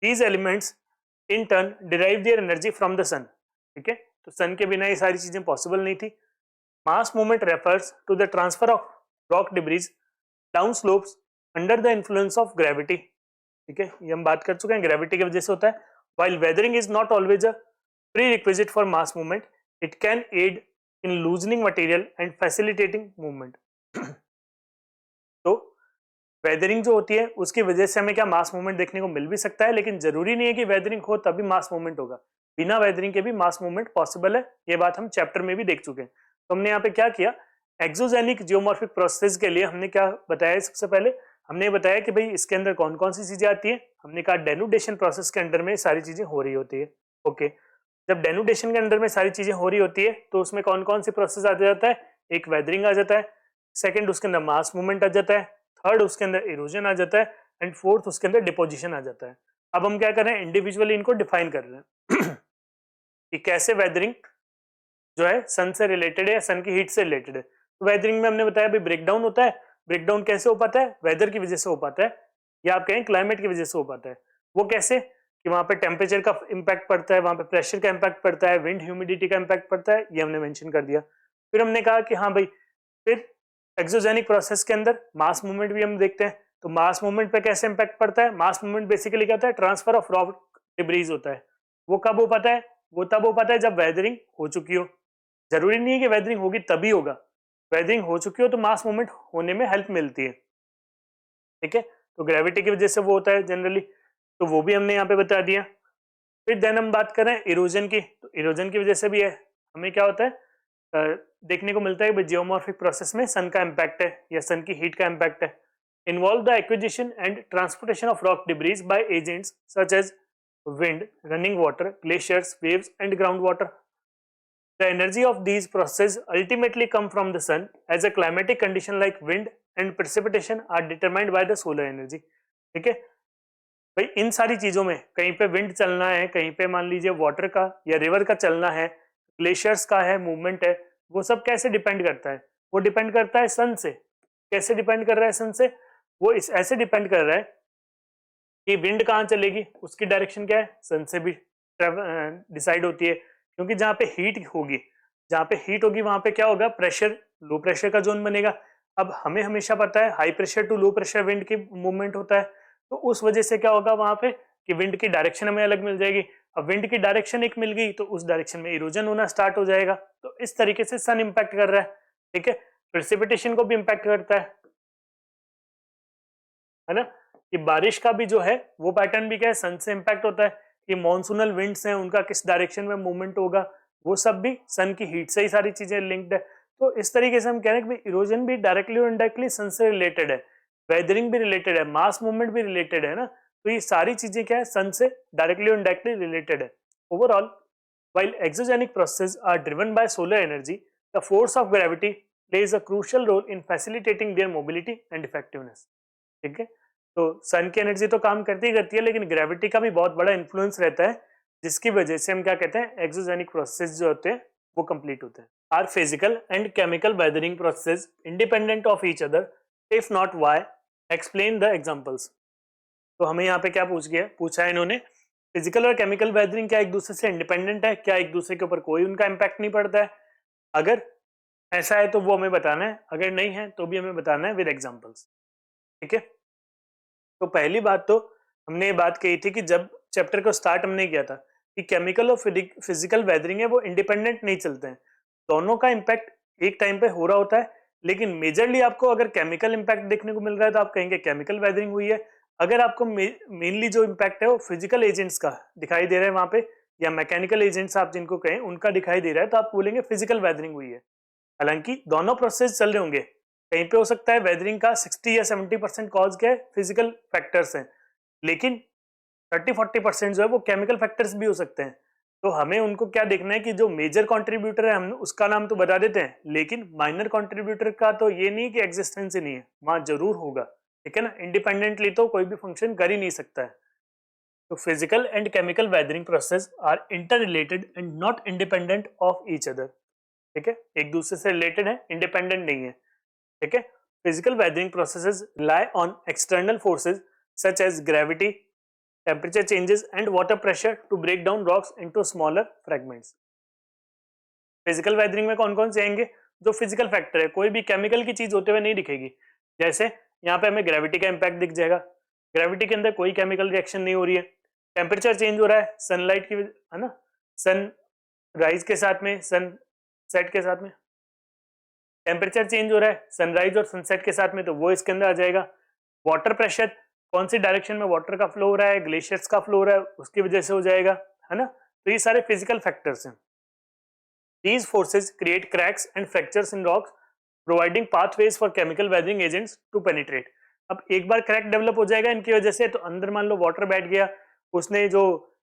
These elements in turn derive their energy from the sun, ठीक है। तो सन के बिना ये सारी चीजें पॉसिबल नहीं थी। Mass movement refers to the transfer of rock debris down slopes under the influence of gravity, ठीक है, ये हम बात कर चुके हैं, ग्रेविटी की वजह से होता है। while weathering is not always a prerequisite for mass movement, it can aid in loosening material and facilitating movement। तो वेदरिंग जो होती है उसकी वजह से हमें क्या मास मूवमेंट देखने को मिल भी सकता है, लेकिन जरूरी नहीं है कि वेदरिंग हो तभी मास मूवमेंट होगा, बिना वेदरिंग के भी मास मूवमेंट पॉसिबल है। ये बात हम चैप्टर में भी देख चुके हैं। तो हमने यहाँ पे क्या किया, एक्सोजेनिक जियोमॉर्फिक प्रोसेस के लिए हमने क्या बताया, सबसे पहले हमने बताया कि भाई इसके अंदर कौन कौन सी चीजें आती है। हमने कहा डेनुडेशन प्रोसेस के अंदर में सारी चीजें हो रही होती है, ओके। जब डेनुडेशन के अंदर में सारी चीजें हो रही होती है तो उसमें कौन कौन सी प्रोसेस आ जाता है, एक वेदरिंग आ जाता है, सेकेंड उसके अंदर मास मूवमेंट आ जाता है, थर्ड उसके अंदर इरोजन आ जाता है, एंड फोर्थ उसके अंदर डिपोजिशन आ जाता है। अब हम क्या कर रहे हैं, इंडिविजुअली इनको डिफाइन कर रहे हैं कि कैसे वेदरिंग जो है सन से रिलेटेड है या सन की हीट से रिलेटेड है। तो वेदरिंग में हमने बताया भाई ब्रेकडाउन होता है। ब्रेकडाउन कैसे हो पाता है, वेदर की वजह से हो पाता है, या आप कहें क्लाइमेट की वजह से हो पाता है। वो कैसे, कि वहां पे टेम्परेचर का इम्पैक्ट पड़ता है, वहां पे प्रेशर का इम्पैक्ट पड़ता है, विंड ह्यूमिडिटी का इम्पैक्ट पड़ता है, ये हमने मेंशन कर दिया। फिर हमने कहा कि हाँ भाई, फिर एक्सोजेनिक प्रोसेस के अंदर मास मूवमेंट भी हम देखते हैं। तो मास मूवमेंट पे कैसे इंपैक्ट पड़ता है, मास मूवमेंट बेसिकली क्या होता है, ट्रांसफर ऑफ रॉक डिब्रीज होता है। वो कब हो पाता है, वो तब हो पाता है जब वेदरिंग हो चुकी हो। जरूरी नहीं है कि वेदरिंग होगी तभी होगा, वेदरिंग हो चुकी हो तो मास मूवमेंट होने में हेल्प मिलती है, ठीक है। तो ग्रेविटी की वजह से वो होता है जनरली, तो वो भी हमने यहाँ पे बता दिया। फिर देन हम बात करें इरोजन की, तो इरोजन की वजह से भी है, हमें क्या होता है, देखने को मिलता है जियोमॉर्फिक प्रोसेस में सन का इम्पैक्ट है या सन की हीट का इम्पैक्ट है। Involve the acquisition and transportation of rock debris by agents such as wind, running water, glaciers, waves and groundwater. The energy of these processes ultimately come from the sun, as a climatic condition like wind and precipitation are determined by the solar energy, ठीक है। भाई इन सारी चीजों में कहीं पे wind चलना है, कहीं पे मान लीजिए वाटर का या रिवर का चलना है, ग्लेशियर्स का है मूवमेंट है, वो सब कैसे डिपेंड करता है, वो डिपेंड करता है सन से। कैसे डिपेंड कर रहा है सन से, वो इस ऐसे डिपेंड कर रहा है कि विंड कहाँ चलेगी, उसकी डायरेक्शन क्या है, सन से भी डिसाइड होती है। क्योंकि जहाँ पे हीट होगी, जहाँ पे हीट होगी वहां पे क्या होगा, प्रेशर, लो प्रेशर का जोन बनेगा। अब हमें हमेशा पता है high pressure to low pressure wind की मूवमेंट होता है, तो उस वजह से क्या होगा वहां पे कि विंड की डायरेक्शन हमें अलग मिल जाएगी। अब विंड की डायरेक्शन एक मिल गई तो उस डायरेक्शन में इरोजन होना स्टार्ट हो जाएगा। तो इस तरीके से सन इंपैक्ट कर रहा है, ठीक है। प्रेसिपिटेशन को भी इंपैक्ट करता है ना, कि बारिश का भी जो है वो पैटर्न भी क्या है, सन से इंपैक्ट होता है। कि मॉनसूनल विंड्स हैं उनका किस डायरेक्शन में मूवमेंट होगा, वो सब भी सन की हीट से ही सारी चीजें लिंक्ड है। तो इस तरीके से हम कह रहे हैं कि इरोजन भी डायरेक्टली और इनडायरेक्टली सन से रिलेटेड है, वेदरिंग भी रिलेटेड है, मास मूवमेंट भी रिलेटेड है ना। तो ये सारी चीजें क्या है, सन से डायरेक्टली और इनडायरेक्टली रिलेटेड है। Overall, while exogenic processes are driven by solar energy, the force of gravity plays a crucial role in facilitating their mobility and effectiveness. ठीक है, तो सन की एनर्जी तो काम करती ही करती है, लेकिन ग्रेविटी का भी बहुत बड़ा इन्फ्लुएंस रहता है, जिसकी वजह से हम क्या कहते हैं, एक्सोजेनिक प्रोसेस जो होते हैं वो कंप्लीट होते हैं. Are physical and chemical weathering process independent of each other? If not, why? Explain the examples. तो हमें यहाँ पे क्या पूछा है इन्होंने, फिजिकल और केमिकल वेदरिंग क्या एक दूसरे से इंडिपेंडेंट है, क्या एक दूसरे के ऊपर कोई उनका इम्पैक्ट नहीं पड़ता है? अगर ऐसा है तो वो हमें बताना है, अगर नहीं है तो भी हमें बताना है विद एग्जांपल्स. ठीक है, तो पहली बात तो हमने ये बात कही थी कि जब चैप्टर को स्टार्ट हमने किया था कि केमिकल और फिजिकल वेदरिंग है वो इंडिपेंडेंट नहीं चलते हैं, दोनों का इम्पैक्ट एक टाइम पे हो रहा होता है, लेकिन मेजरली आपको अगर केमिकल इम्पैक्ट देखने को मिल रहा है तो आप कहेंगे केमिकल वेदरिंग हुई है. अगर आपको मेनली जो इम्पैक्ट है वो फिजिकल एजेंट्स का दिखाई दे रहा है वहां पे, या मैकेनिकल एजेंट्स आप जिनको कहें उनका दिखाई दे रहा है, तो आप बोलेंगे फिजिकल वेदरिंग हुई है. हालांकि दोनों प्रोसेस चल रहे होंगे, कहीं पे हो सकता है वेदरिंग का 60 या 70% कॉज क्या है, फिजिकल फैक्टर्स हैं, लेकिन 30-40% जो है वो केमिकल फैक्टर्स भी हो सकते हैं. तो हमें उनको क्या देखना है कि जो मेजर कंट्रीब्यूटर है हम उसका नाम तो बता देते हैं, लेकिन माइनर कंट्रीब्यूटर का तो ये नहीं कि एग्जिस्टेंस ही नहीं है, वहां जरूर होगा. ठीक है ना, इंडिपेंडेंटली तो कोई भी फंक्शन कर ही नहीं सकता है. तो physical and chemical weathering process are interrelated and not independent of each other. ठीक है, एक दूसरे से रिलेटेड है, इंडिपेंडेंट नहीं है. ठीक है, physical weathering processes rely on external forces such as gravity, temperature changes and water pressure to break down rocks into smaller fragments. Physical weathering में कौन कौन से आएंगे? जो फिजिकल फैक्टर है, कोई भी केमिकल की चीज होते हुए नहीं दिखेगी. जैसे यहाँ पे हमें ग्रेविटी का इम्पैक्ट दिख जाएगा, ग्रेविटी के अंदर कोई केमिकल रिएक्शन नहीं हो रही है. टेम्परेचर चेंज हो रहा है सनलाइट की, है ना, सन राइज के साथ में, सन सेट के साथ में टेम्परेचर चेंज हो रहा है सनराइज और सनसेट के साथ में, तो वो इसके अंदर आ जाएगा. वाटर प्रेशर, कौन सी डायरेक्शन में वाटर का फ्लो हो रहा है, ग्लेशियर्स का फ्लो हो रहा है, उसकी वजह से हो जाएगा, है ना. तो ये सारे फिजिकल फैक्टर्स हैं. These forces create cracks and fractures in rocks, providing pathways for chemical weathering agents to penetrate. अब एक बार क्रैक डेवलप हो जाएगा इनकी वजह से, तो अंदर मान लो वाटर बैठ गया, उसने जो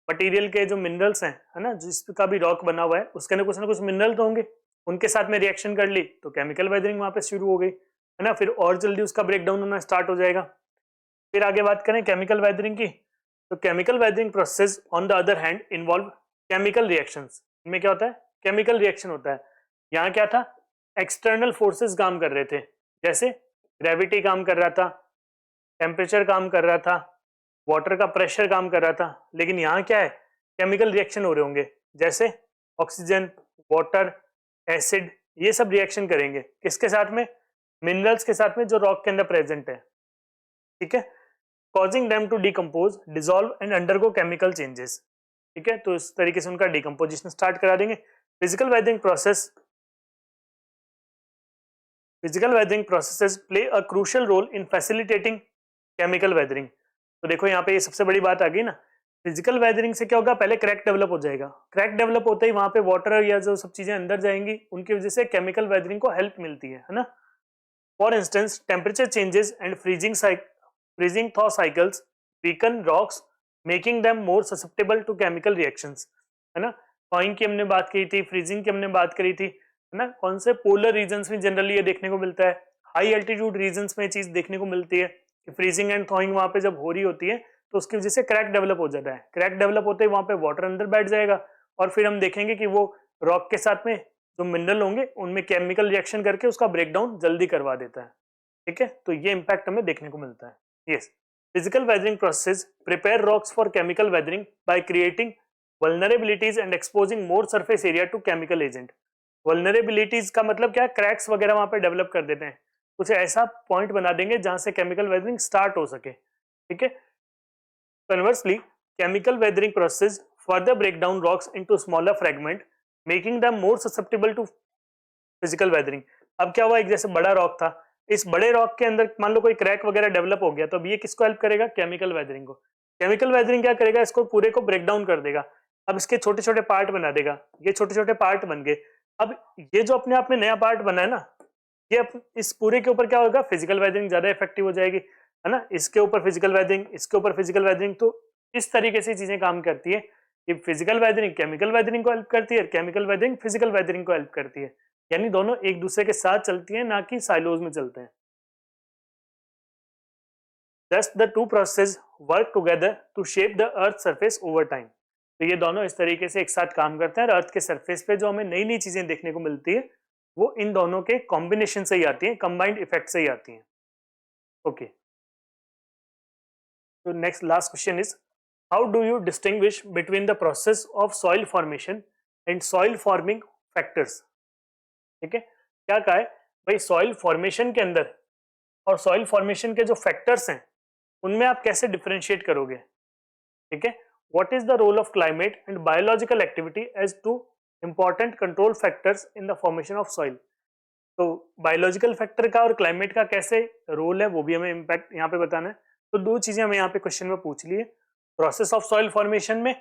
मटेरियल के जो मिनरल्स हैं, है ना, जिसका भी रॉक बना हुआ है उसके अंदर कुछ ना कुछ मिनरल तो होंगे, उनके साथ में रिएक्शन कर ली तो केमिकल वेदरिंग वहां पे शुरू हो गई, है ना. फिर और जल्दी उसका ब्रेकडाउन होना स्टार्ट हो जाएगा. फिर आगे बात करें केमिकल वेदरिंग की, तो chemical weathering process on the other hand involve chemical reactions. इनमें क्या होता है, केमिकल रिएक्शन होता है. यहाँ क्या था, एक्सटर्नल फोर्सेस काम कर रहे थे, जैसे ग्रेविटी काम कर रहा था, टेम्परेचर काम कर रहा था, वाटर का प्रेशर काम कर रहा था. लेकिन यहाँ क्या है, केमिकल रिएक्शन हो रहे होंगे, जैसे ऑक्सीजन, वाटर, एसिड, ये सब रिएक्शन करेंगे किसके साथ में, मिनरल्स के साथ में जो रॉक के अंदर प्रेजेंट है. ठीक है, causing them to decompose, dissolve and undergo chemical changes. ठीक है, तो इस तरीके से उनका डिकम्पोजिशन स्टार्ट करा देंगे. Physical weathering processes play a crucial role in facilitating chemical weathering. तो देखो यहाँ पे ये सबसे बड़ी बात आ गई ना, फिजिकल वेदरिंग से क्या होगा, पहले क्रैक डेवलप हो जाएगा, क्रैक डेवलप होते ही वहां पे वाटर या जो सब चीजें अंदर जाएंगी, उनकी वजह से केमिकल वेदरिंग को हेल्प मिलती है ना. For instance temperature changes and freezing thaw cycles weaken rocks, making them more susceptible to chemical reactions, है ना. थॉइंग की हमने बात की थी, फ्रीजिंग की हमने बात करी थी, है ना. कौन से पोलर रीजन्स में जनरली ये देखने को मिलता है, हाई एल्टीट्यूड रीजन्स में चीज देखने को मिलती है कि फ्रीजिंग एंड थॉइंग वहां पे जब हो रही होती है तो उसकी वजह से क्रैक डेवलप हो जाता है. क्रैक डेवलप होते ही वहां पे वाटर अंदर बैठ जाएगा और फिर हम देखेंगे कि वो रॉक के साथ में जो मिनरल होंगे उनमें केमिकल रिएक्शन करके उसका ब्रेकडाउन जल्दी करवा देता है. ठीक है, तो ये इंपैक्ट हमें देखने को मिलता है. Yes, physical weathering process prepare rocks for chemical weathering by creating vulnerabilities and exposing more surface area to chemical agent. vulnerabilities का मतलब क्या है, क्रैक्स वगैरह वहां पे डेवलप कर देते हैं, कुछ ऐसा पॉइंट बना देंगे जहां से केमिकल वेदरिंग स्टार्ट हो सके. ठीक है, conversely chemical weathering process further break down rocks into smaller fragment, making them more susceptible to physical weathering. अब क्या हुआ, एक जैसे बड़ा रॉक था, इस बड़े रॉक के अंदर मान लो कोई क्रैक वगैरह डेवलप हो गया, तो अब ये किसको हेल्प करेगा, केमिकल वेदरिंग को. केमिकल वेदरिंग क्या करेगा, इसको पूरे को ब्रेक डाउन कर देगा. अब इसके छोटे छोटे पार्ट बना देगा, ये छोटे छोटे पार्ट बन गए. अब ये जो अपने आप में नया पार्ट बना है ना, ये इस पूरे के ऊपर क्या होगा, फिजिकल वेदरिंग ज्यादा इफेक्टिव हो जाएगी, है ना. इसके ऊपर फिजिकल वेदरिंग, इसके ऊपर फिजिकल वेदरिंग, तो इस तरीके से चीजें काम करती है कि फिजिकल वेदरिंग केमिकल वेदरिंग को हेल्प करती है, केमिकल वेदरिंग फिजिकल वेदरिंग को हेल्प करती है. यानी दोनों एक दूसरे के साथ चलती हैं, ना कि साइलोज में चलते हैं। Thus the two processes work together to shape the earth surface over time। तो ये दोनों इस तरीके से एक साथ काम करते हैं और अर्थ के सरफेस पे जो हमें नई नई चीजें देखने को मिलती है वो इन दोनों के कॉम्बिनेशन से ही आती हैं, कंबाइंड इफेक्ट से ही आती हैं। ओके, तो next last question is how do you distinguish between the process of soil formation and soil forming factors. ठीक है, क्या कहा है भाई, सॉइल फॉर्मेशन के अंदर और सॉइल फॉर्मेशन के जो फैक्टर्स हैं उनमें आप कैसे डिफरेंशिएट करोगे। ठीक है, what is the role of climate and biological activity as two important control factors in the formation of soil. तो बायोलॉजिकल फैक्टर का और क्लाइमेट का कैसे रोल है वो भी हमें इम्पैक्ट यहाँ पे बताना है। तो दो चीजें हमें यहाँ पे क्वेश्चन में पूछ ली है, प्रोसेस ऑफ सॉइल फॉर्मेशन में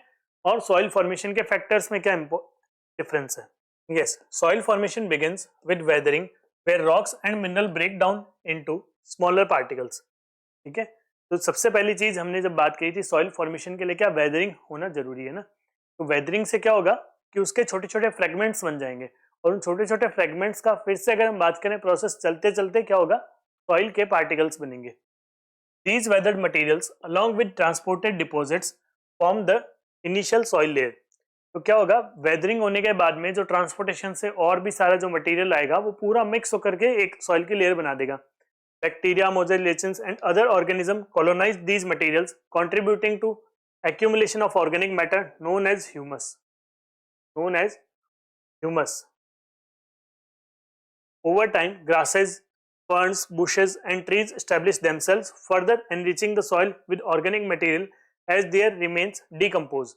और सॉइल फॉर्मेशन के फैक्टर्स में क्या डिफरेंस है। Yes, soil formation begins with weathering, where rocks and mineral break down into smaller particles। ठीक है, तो सबसे पहली चीज हमने जब बात की थी सॉइल फॉर्मेशन के लिए क्या वेदरिंग होना जरूरी है ना। तो वेदरिंग से क्या होगा कि उसके छोटे छोटे फ्रेगमेंट्स बन जाएंगे और उन छोटे छोटे फ्रेगमेंट्स का फिर से अगर हम बात करें प्रोसेस चलते चलते क्या होगा, सॉइल के पार्टिकल्स बनेंगे। These weathered materials along with transported deposits form the initial soil layer। तो क्या होगा, वेदरिंग होने के बाद में जो ट्रांसपोर्टेशन से और भी सारा जो मटेरियल आएगा वो पूरा मिक्स होकर के एक सॉइल की लेयर बना देगा। Bacteria, mosses lichens and other organism colonise these materials contributing to accumulation of organic matter known as humus। Over time, grasses, ferns, bushes and trees establish themselves, further enriching the soil with organic material as their remains decompose।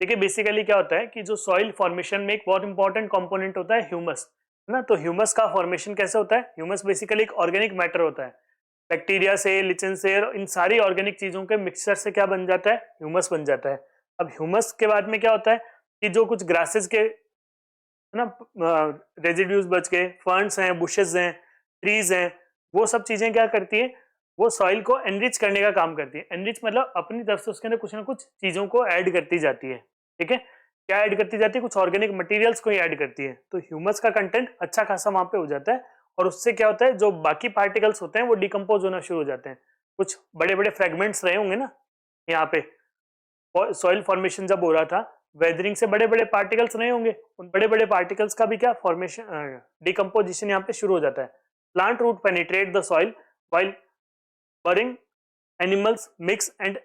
देखिए basically क्या होता है कि जो soil formation में एक बहुत important component होता है ह्यूमस, है ना। तो ह्यूमस का फॉर्मेशन कैसे होता है, ह्यूमस बेसिकली एक ऑर्गेनिक मैटर होता है। बैक्टीरिया से, लिचन से, इन सारी ऑर्गेनिक चीजों के मिक्सचर से क्या बन जाता है, ह्यूमस बन जाता है। अब ह्यूमस के बाद में क्या होता है कि जो कुछ ग्रासेस के, है ना, रेजिड्यूज बच गए, फर्न्स हैं, बुशेस हैं, ट्रीज हैं, वो सब चीजें क्या करती है, वो सॉइल को एनरिच करने का काम करती है। एनरिच मतलब अपनी तरफ से उसके अंदर कुछ ना कुछ चीजों को ऐड करती जाती है। ठीक है, क्या ऐड करती जाती है, कुछ ऑर्गेनिक मटेरियल्स को ही ऐड करती है। तो ह्यूमस का कंटेंट अच्छा खासा वहां पे हो जाता है और उससे क्या होता है, जो बाकी पार्टिकल्स होते हैं वो डिकम्पोज होना शुरू हो जाते हैं। कुछ बड़े बड़े फ्रेगमेंट्स रहे होंगे ना यहाँ पे, सॉइल फॉर्मेशन जब हो रहा था, वेदरिंग से बड़े बड़े पार्टिकल्स रहे होंगे, उन बड़े बड़े पार्टिकल्स का भी क्या फॉर्मेशन, डिकम्पोजिशन यहाँ पे शुरू हो जाता है। Plant root penetrate the soil while burying animals mix and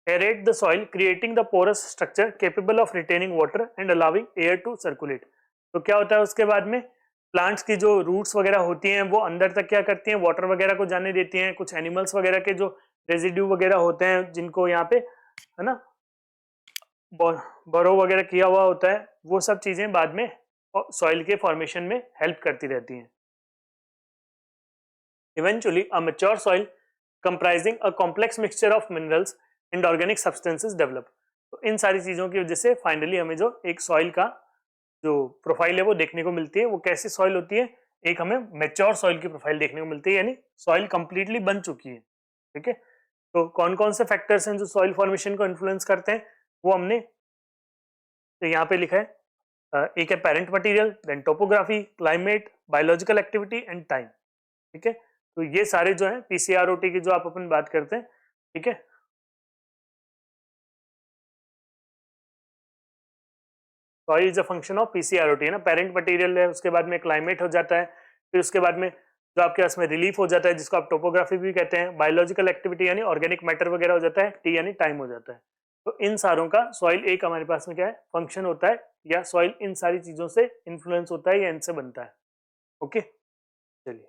aerate the soil, creating the porous structure capable of retaining water and allowing air to circulate। तो क्या होता है उसके बाद में, प्लांट्स की जो रूट्स वगैरह होती हैं वो अंदर तक क्या करती हैं, वाटर वगैरह को जाने देती हैं। कुछ एनिमल्स वगैरह के जो रेजिड्यू वगैरह होते हैं जिनको यहाँ पे, है ना, बरो वगैरह किया हुआ होता है, वो सब चीजें बाद में सॉइल के फॉर्मेशन में हेल्प करती रहती हैं। Eventually, a mature soil comprising a complex mixture of minerals and organic substances develop। तो इन सारी चीजों की वजह से फाइनली हमें जो एक सॉइल का जो प्रोफाइल है वो देखने को मिलती है। वो कैसी सॉइल होती है, एक हमें मैच्योर सॉइल की प्रोफाइल देखने को मिलती है, यानी सॉइल कंप्लीटली बन चुकी है। ठीक है, तो कौन कौन से फैक्टर्स हैं जो सॉइल फॉर्मेशन को इन्फ्लुएंस करते हैं वो हमने तो यहाँ पे लिखा है। एक है parent material, then topography, climate, biological activity and time. ठीक है, तो ये सारे जो है पीसीआरओटी की जो आप अपन बात करते हैं। ठीक है, soil is a function of PCROT, है ना। पेरेंट मटेरियल है, उसके बाद में क्लाइमेट हो जाता है, फिर उसके बाद में जो आपके पास में रिलीफ हो जाता है जिसको आप टोपोग्राफी भी कहते हैं, बायोलॉजिकल एक्टिविटी यानी ऑर्गेनिक मैटर वगैरह हो जाता है, टी यानी टाइम हो जाता है। तो इन सारों का सॉइल एक हमारे पास में क्या है, फंक्शन होता है, या सॉइल इन सारी चीजों से इन्फ्लुएंस होता है या इनसे बनता है। ओके, चलिए।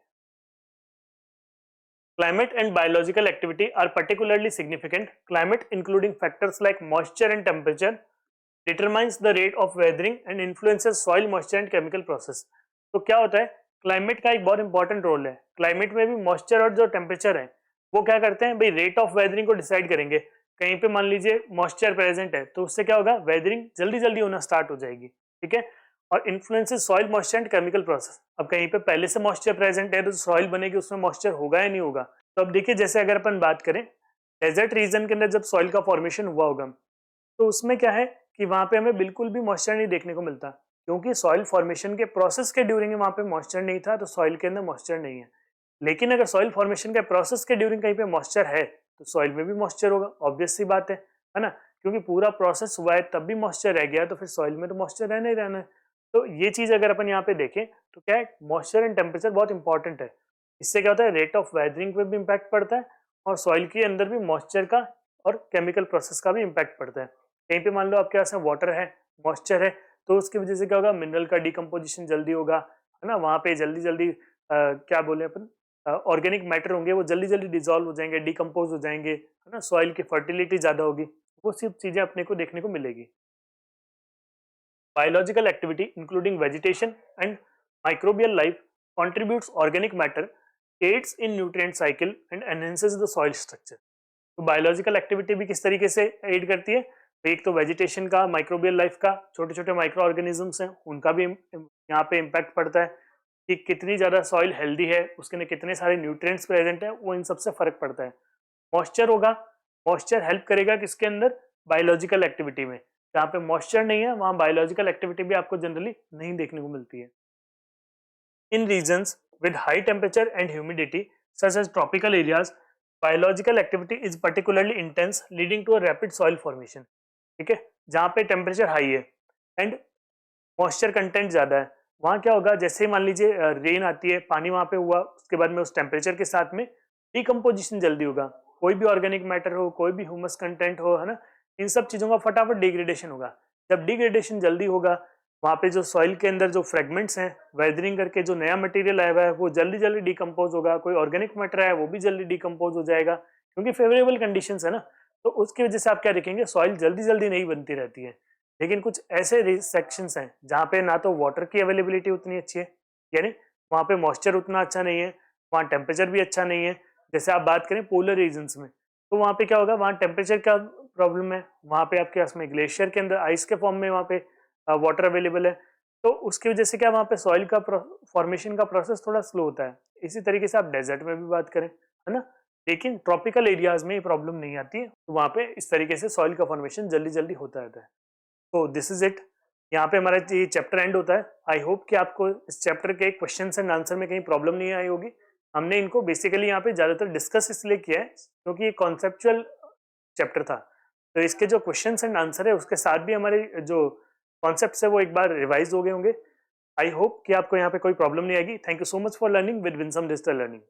Climate and biological activity are particularly significant. Climate, including factors like moisture and temperature, determines the rate of weathering and influences soil moisture and chemical process। तो क्या होता है, क्लाइमेट का एक बहुत इंपॉर्टेंट रोल है। क्लाइमेट में भी मॉइस्चर और जो टेम्परेचर है वो क्या करते हैं भाई, रेट ऑफ वेदरिंग को डिसाइड करेंगे। कहीं पे मान लीजिए मॉइस्चर प्रेजेंट है तो उससे क्या होगा, वेदरिंग जल्दी जल्दी होना स्टार्ट हो जाएगी। ठीक है, और influences soil moisture and chemical process. अब कहीं पे पहले से मॉइस्चर प्रेजेंट है तो सॉइल बनेगी, उसमें मॉइस्चर होगा या नहीं होगा। तो अब देखिए, जैसे अगर अपन बात करें डेजर्ट रीजन के अंदर जब सॉइल का फॉर्मेशन हुआ होगा तो उसमें क्या है कि वहां पे हमें बिल्कुल भी मॉइस्चर नहीं देखने को मिलता। क्योंकि सॉइल फॉर्मेशन के प्रोसेस के ड्यूरिंग वहां पे मॉइस्चर नहीं था, तो सॉइल के अंदर मॉइस्चर नहीं है। लेकिन अगर सॉइल फॉर्मेशन के प्रोसेस के ड्यूरिंग कहीं पे मॉइस्चर है, तो सॉइल में भी मॉइस्चर होगा, ऑब्वियस सी बात है ना? क्योंकि पूरा प्रोसेस हुआ है तब भी मॉइस्चर रह गया, तो फिर सॉइल में तो मॉइस्चर रहना ही रहना है। तो ये चीज अगर अपन यहाँ पे देखें तो क्या है, मॉइस्चर एंड टेम्परेचर बहुत इंपॉर्टेंट है। इससे क्या होता है, रेट ऑफ वेदरिंग पे भी इम्पैक्ट पड़ता है, और सॉइल के अंदर भी मॉइस्चर का और केमिकल प्रोसेस का भी इम्पैक्ट पड़ता है। कहीं पे मान लो आपके पास वाटर है, मॉइस्चर है, तो उसकी वजह से क्या होगा, मिनरल का डिकम्पोजिशन जल्दी होगा, है ना? वहां पे जल्दी जल्दी क्या बोले अपन, ऑर्गेनिक मैटर होंगे वो जल्दी जल्दी डिजोल्व हो जाएंगे, डिकम्पोज हो जाएंगे, है ना? सॉइल की फर्टिलिटी ज्यादा होगी, वो सब चीजें अपने को देखने को मिलेगी। Biological activity including vegetation and microbial life contributes organic matter, aids in nutrient cycle and enhances the soil structure. तो बायोलॉजिकल एक्टिविटी भी किस तरीके से एड करती है, तो एक तो वेजिटेशन का, माइक्रोबियल लाइफ का, छोटे छोटे माइक्रो ऑर्गेनिजम्स हैं उनका भी यहाँ पे इम्पैक्ट पड़ता है कि कितनी ज़्यादा सॉइल हेल्दी है, उसके अंदर कितने सारे न्यूट्रिएंट्स प्रेजेंट है, वो इन सबसे फर्क पड़ता है। मॉइस्चर होगा, मॉइस्चर हेल्प करेगा किसके अंदर, बायोलॉजिकल एक्टिविटी में। जहाँ पे मॉइस्चर नहीं है वहाँ बायोलॉजिकल एक्टिविटी भी आपको जनरली नहीं देखने को मिलती है। In regions with high temperature and humidity such as tropical areas, biological activity is particularly intense leading to a rapid soil formation. ठीक है, जहाँ पे टेम्परेचर हाई है एंड मॉइस्चर कंटेंट ज्यादा है, वहाँ क्या होगा, जैसे ही मान लीजिए रेन आती है, पानी वहाँ पे हुआ, उसके बाद में उस टेम्परेचर के साथ में डिकम्पोजिशन जल्दी होगा, कोई भी ऑर्गेनिक मैटर हो, कोई भी ह्यूमस कंटेंट हो, है ना, इन सब चीजों का फटाफट डिग्रेडेशन होगा। जब डिग्रेडेशन जल्दी होगा, वहाँ पे जो सॉइल के अंदर जो फ्रेगमेंट्स हैं, वेदरिंग करके जो नया मटेरियल आया हुआ है वो जल्दी जल्दी डिकम्पोज होगा, कोई ऑर्गेनिक मैटर है वो भी जल्दी डिकम्पोज हो जाएगा, क्योंकि फेवरेबल कंडीशंस है ना। तो उसकी वजह से आप क्या देखेंगे, सॉइल जल्दी जल्दी नहीं बनती रहती है। लेकिन कुछ ऐसे सेक्शंस हैं जहाँ पे ना तो वाटर की अवेलेबिलिटी उतनी अच्छी है, यानी वहाँ पे मॉइस्चर उतना अच्छा नहीं है, वहाँ टेम्परेचर भी अच्छा नहीं है। जैसे आप बात करें पोलर रीजन्स में, तो वहाँ पे क्या होगा, वहाँ टेम्परेचर का प्रॉब्लम है, वहाँ पे आपके पास में ग्लेशियर के अंदर आइस के फॉर्म में वहाँ पे वाटर अवेलेबल है, तो उसकी वजह से क्या वहाँ पे सॉइल का फॉर्मेशन का प्रोसेस थोड़ा स्लो होता है। इसी तरीके से आप डेजर्ट में भी बात करें, है ना, लेकिन ट्रॉपिकल एरियाज में ये प्रॉब्लम नहीं आती है, तो वहाँ पे इस तरीके से सॉइल का फॉर्मेशन जल्दी जल्दी होता रहता है। तो दिस इज इट, यहाँ पे हमारा ये चैप्टर एंड होता है। आई होप कि आपको इस चैप्टर के क्वेश्चन एंड आंसर में कहीं प्रॉब्लम नहीं आई होगी। हमने इनको बेसिकली यहाँ पे ज्यादातर डिस्कस इसलिए किया है क्योंकि ये कॉन्सेप्चुअल चैप्टर था, तो इसके जो क्वेश्चन एंड आंसर है उसके साथ भी हमारे जो कॉन्सेप्ट है वो एक बार रिवाइज हो गए होंगे। आई होप कि आपको यहाँ पे कोई प्रॉब्लम नहीं आएगी। Thank you so much for learning with Winsome digital learning.